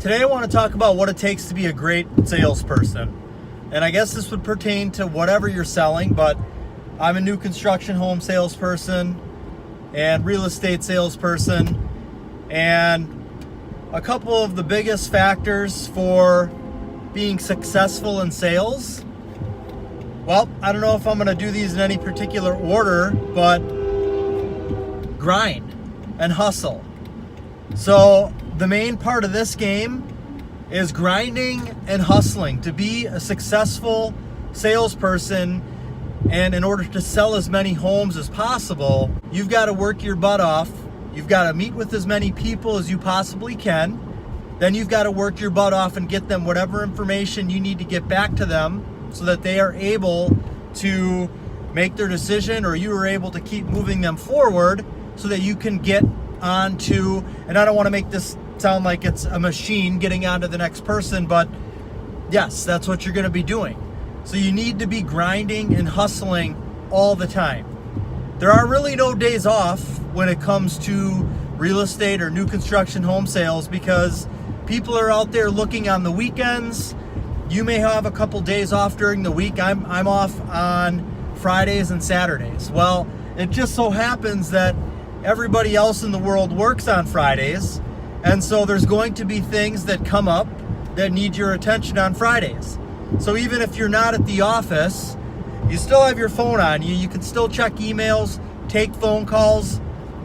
Today I want to talk about what it takes to be a great salesperson. And I guess this would pertain to whatever you're selling, but I'm a new construction home salesperson and real estate salesperson. And a couple of the biggest factors for being successful in sales, well, I don't know if I'm going to do these in any particular order, but grind and hustle. So the main part of this game is grinding and hustling to be a successful salesperson. And in order to sell as many homes as possible, you've got to work your butt off. You've got to meet with as many people as you possibly can. Then you've got to work your butt off and get them whatever information you need to get back to them so that they are able to make their decision, or you are able to keep moving them forward so that you can get onto, and I don't want to make this sound like it's a machine getting onto the next person, but yes, that's what you're going to be doing. So you need to be grinding and hustling all the time. There are really no days off when it comes to real estate or new construction home sales, because people are out there looking on the weekends. You may have a couple days off during the week. I'm off on Fridays and Saturdays. Well, it just so happens that everybody else in the world works on Fridays, and so there's going to be things that come up that need your attention on Fridays. So even if you're not at the office, you still have your phone on you. You can still check emails, take phone calls.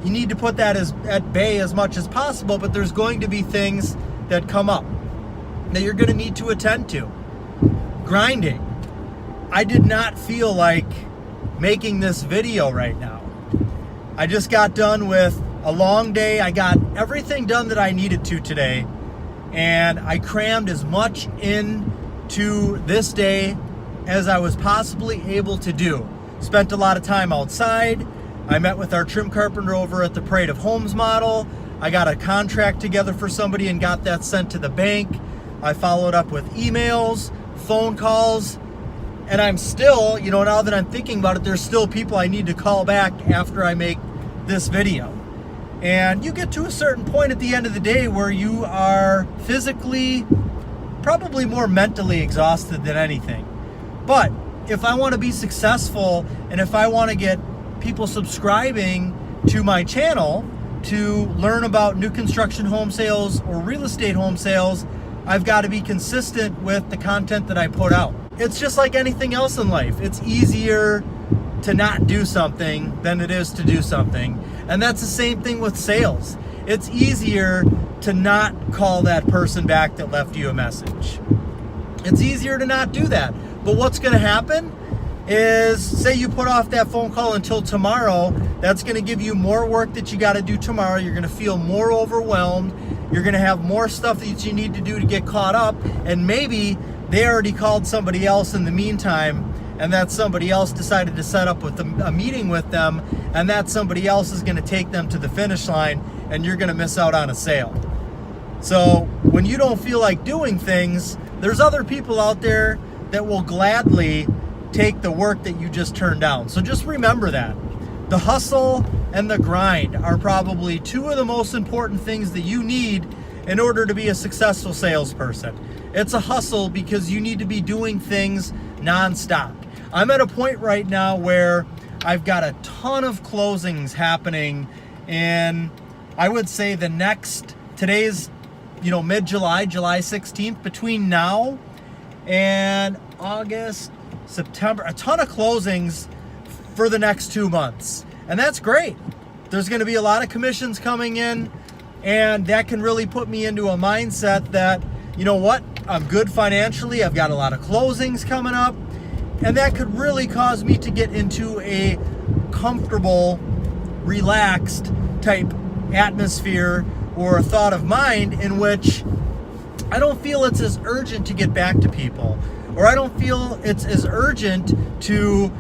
You need to put that at bay as much as possible, but there's going to be things that come up that you're going to need to attend to. Grinding. I did not feel like making this video right now. I just got done with a long day. I got everything done that I needed to today, and I crammed as much into this day as I was possibly able to do. Spent a lot of time outside. I met with our trim carpenter over at the Parade of Homes model. I got a contract together for somebody and got that sent to the bank. I followed up with emails, phone calls, and I'm still, now that I'm thinking about it, there's still people I need to call back after I make this video. And you get to a certain point at the end of the day where you are physically, probably more mentally exhausted than anything. But if I want to be successful, and if I want to get people subscribing to my channel to learn about new construction home sales or real estate home sales, I've got to be consistent with the content that I put out. It's just like anything else in life. It's easier to not do something than it is to do something. And that's the same thing with sales. It's easier to not call that person back that left you a message. It's easier to not do that. But what's going to happen is, say you put off that phone call until tomorrow, that's going to give you more work that you got to do tomorrow. You're going to feel more overwhelmed. You're going to have more stuff that you need to do to get caught up. And maybe they already called somebody else in the meantime, and that somebody else decided to set up with a meeting with them, and that somebody else is going to take them to the finish line, and you're going to miss out on a sale. So when you don't feel like doing things, there's other people out there that will gladly take the work that you just turned down. So just remember that. The hustle and the grind are probably two of the most important things that you need in order to be a successful salesperson. It's a hustle because you need to be doing things nonstop. I'm at a point right now where I've got a ton of closings happening in, I would say, today's, mid-July, July 16th, between now and August, September, a ton of closings for the next 2 months. And that's great. There's going to be a lot of commissions coming in, and that can really put me into a mindset that, you know what, I'm good financially, I've got a lot of closings coming up, and that could really cause me to get into a comfortable, relaxed type atmosphere or a thought of mind in which I don't feel it's as urgent to get back to people, or I don't feel it's as urgent to,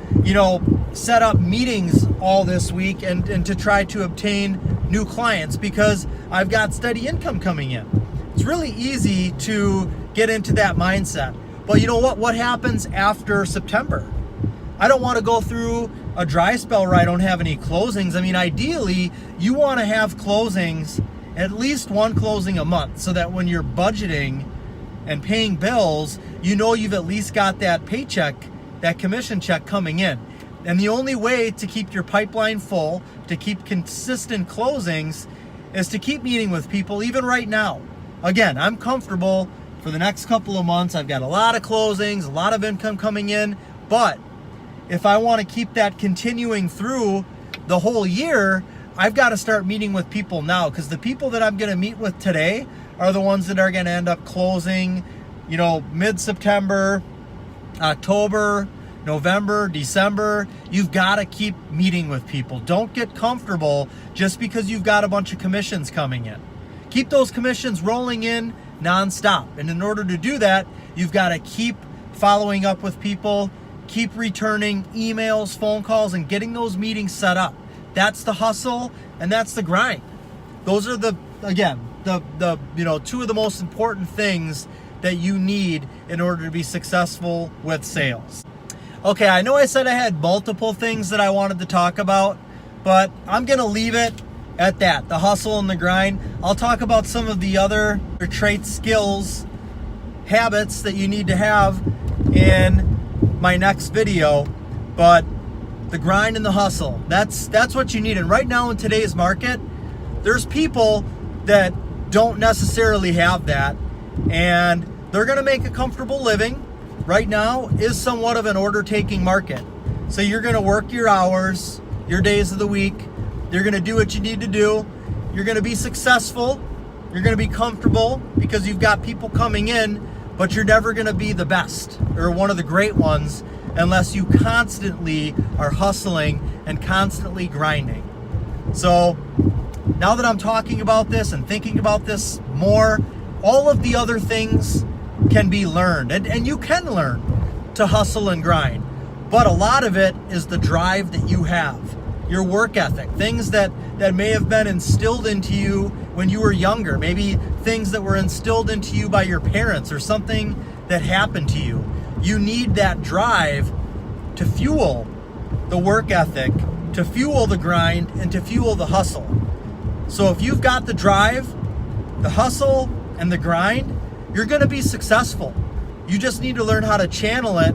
set up meetings all this week and to try to obtain new clients because I've got steady income coming in. It's really easy to get into that mindset. But you know what? What happens after September? I don't want to go through a dry spell where I don't have any closings. I mean, ideally, you want to have closings at least one closing a month, so that when you're budgeting and paying bills, you know you've at least got that paycheck, that commission check coming in. And the only way to keep your pipeline full, to keep consistent closings, is to keep meeting with people, even right now. Again, I'm comfortable for the next couple of months. I've got a lot of closings, a lot of income coming in, but if I want to keep that continuing through the whole year, I've got to start meeting with people now, because the people that I'm going to meet with today are the ones that are going to end up closing, mid-September, October, November, December. You've got to keep meeting with people. Don't get comfortable just because you've got a bunch of commissions coming in. Keep those commissions rolling in nonstop. And in order to do that, you've got to keep following up with people, keep returning emails, phone calls, and getting those meetings set up. That's the hustle, and that's the grind. Those are the two of the most important things that you need in order to be successful with sales. Okay, I know I said I had multiple things that I wanted to talk about, but I'm going to leave it at that, the hustle and the grind. I'll talk about some of the other traits, skills, habits that you need to have in my next video, but the grind and the hustle, that's what you need. And right now in today's market, there's people that don't necessarily have that, and they're going to make a comfortable living. Right now is somewhat of an order-taking market. So you're going to work your hours, your days of the week. You're going to do what you need to do. You're going to be successful. You're going to be comfortable because you've got people coming in, but you're never going to be the best or one of the great ones unless you constantly are hustling and constantly grinding. So now that I'm talking about this and thinking about this more, all of the other things can be learned, and you can learn to hustle and grind, but a lot of it is the drive that you have, your work ethic, things that may have been instilled into you when you were younger, maybe things that were instilled into you by your parents or something that happened to you. You need that drive to fuel the work ethic, to fuel the grind, and to fuel the hustle. So if you've got the drive, the hustle, and the grind, you're going to be successful. You just need to learn how to channel it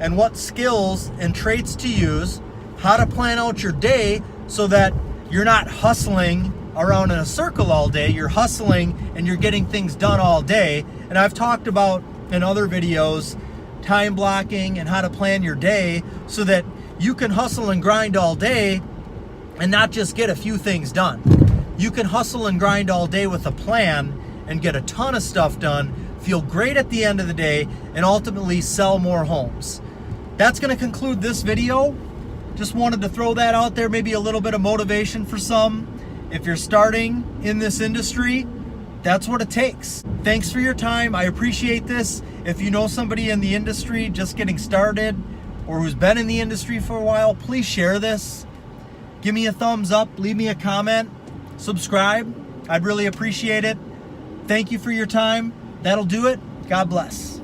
and what skills and traits to use, how to plan out your day so that you're not hustling around in a circle all day. You're hustling and you're getting things done all day. And I've talked about in other videos time blocking and how to plan your day so that you can hustle and grind all day and not just get a few things done. You can hustle and grind all day with a plan and get a ton of stuff done, feel great at the end of the day, and ultimately sell more homes. That's going to conclude this video. Just wanted to throw that out there, maybe a little bit of motivation for some. If you're starting in this industry, that's what it takes. Thanks for your time. I appreciate this. If you know somebody in the industry just getting started or who's been in the industry for a while, please share this. Give me a thumbs up, leave me a comment, subscribe. I'd really appreciate it. Thank you for your time. That'll do it. God bless.